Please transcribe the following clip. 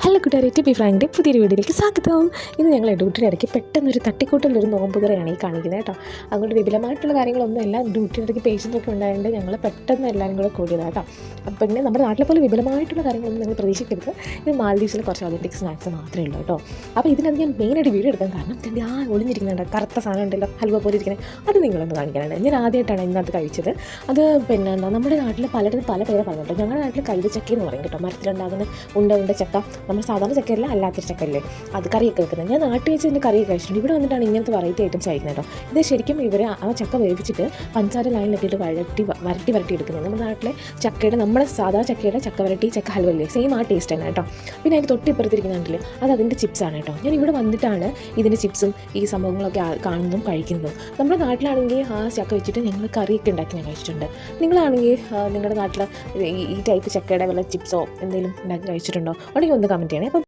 Hello കൂട്ടുകാരെ, T P ഫ്രാങ്കിൻ്റെ പുതിയൊരു വീഡിയോയിലേക്ക് സ്വാഗതം. ഇന്ന് ഞങ്ങൾ ഡ്യൂട്ടിയുടെ ഇടയ്ക്ക് പെട്ടെന്നൊരു തട്ടിക്കൂട്ടിലൊരു നോമ്പുകറയാണ് ഈ കാണിക്കുന്നത് കേട്ടോ. അതുകൊണ്ട് വിപുലമായിട്ടുള്ള കാര്യങ്ങളൊന്നും എല്ലാം ഡ്യൂട്ടിയുടെ ഇടയ്ക്ക് പേഷ്യൻ്റൊക്കെ ഉണ്ടായതുകൊണ്ട് ഞങ്ങൾ പെട്ടെന്ന് എല്ലാവരും കൂടെ കൂടിയതാണ് കേട്ടോ. അപ്പം പിന്നെ നമ്മുടെ നാട്ടിലെ പോലെ വിപുലമായിട്ടുള്ള കാര്യങ്ങളൊന്നും നിങ്ങൾ പ്രതീക്ഷിക്കരുത്. ഇത് മാൽദീവ്സിൽ കുറച്ച് ഒതൻറ്റിക് സ്നാക്സ് മാത്രമേ ഉള്ളൂ കേട്ടോ. അപ്പോൾ ഇതിനകത്ത് ഞാൻ മെയിനായിട്ട് വീഡിയോ എടുക്കാൻ കാരണം എൻ്റെ ഒളിഞ്ഞിരിക്കുന്നുണ്ട് കറുത്ത സാധനം ഉണ്ടല്ലോ, ഹൽവ പോലെ ഇരിക്കുന്നത്, അത് നിങ്ങളൊന്ന് കാണിക്കാനാണ്. ഞാൻ ആദ്യമായിട്ടാണ് ഇന്നത് കഴിച്ചത്. അത് പിന്നെ എന്താ നമ്മുടെ നാട്ടിൽ പലരും പല പേരെ പറഞ്ഞിട്ടോ. ഞങ്ങളുടെ നാട്ടിൽ കൈതച്ചക്ക എന്ന് പറയും കേട്ടോ, മരത്തിലുണ്ടാകുന്ന ഉണ്ട ചക്ക. നമ്മൾ സാധാരണ ചക്കയല്ല, അല്ലാത്തൊരു ചക്കയല്ലേ അത് കറിയൊക്കെ വെക്കുന്നത്. ഞാൻ നാട്ടിൽ വെച്ച് ഇതിൻ്റെ കറിയൊക്കെ കഴിച്ചിട്ടുണ്ട്. ഇവിടെ വന്നിട്ടാണ് ഇങ്ങനത്തെ വെറൈറ്റി ഐറ്റംസ് കഴിക്കുന്നത് കേട്ടോ. ഇത് ശരിക്കും ഇവർ ആ ചക്ക വേവിച്ചിട്ട് പഞ്ചാര ലൈനിലിട്ടിട്ട് വരട്ടി എടുക്കുന്നത്. നമ്മുടെ നാട്ടിലെ ചക്കയുടെ, നമ്മുടെ സാധാ ചക്കയുടെ ചക്ക വരട്ടി, ചക്ക ഹൽവല്ലേ, സെയിം ആ ടേസ്റ്റ് തന്നെ കേട്ടോ. പിന്നെ അതിൻ്റെ തൊട്ടിപ്പുറത്തിരിക്കുന്നുണ്ടല്ലേ, അത് അതിൻ്റെ ചിപ്സാണ് കേട്ടോ. ഞാൻ ഇവിടെ വന്നിട്ടാണ് ഇതിൻ്റെ ചിപ്സും ഈ സംഭവങ്ങളൊക്കെ കാണുന്നതും കഴിക്കുന്നതും. നമ്മുടെ നാട്ടിലാണെങ്കിൽ ആ ചക്ക വെച്ചിട്ട് ഞങ്ങൾ കറിയൊക്കെ ഉണ്ടാക്കി ഞാൻ കഴിച്ചിട്ടുണ്ട്. നിങ്ങളാണെങ്കിൽ നിങ്ങളുടെ നാട്ടിൽ ഈ ടൈപ്പ് ചക്കയുടെ വല്ല ചിപ്സോ എന്തെങ്കിലും ഉണ്ടാക്കി കഴിച്ചിട്ടുണ്ടോ? ഉണ്ടെങ്കിൽ ഒന്ന് കമൻറ്റ് ചെയ്യണേ. അപ്പം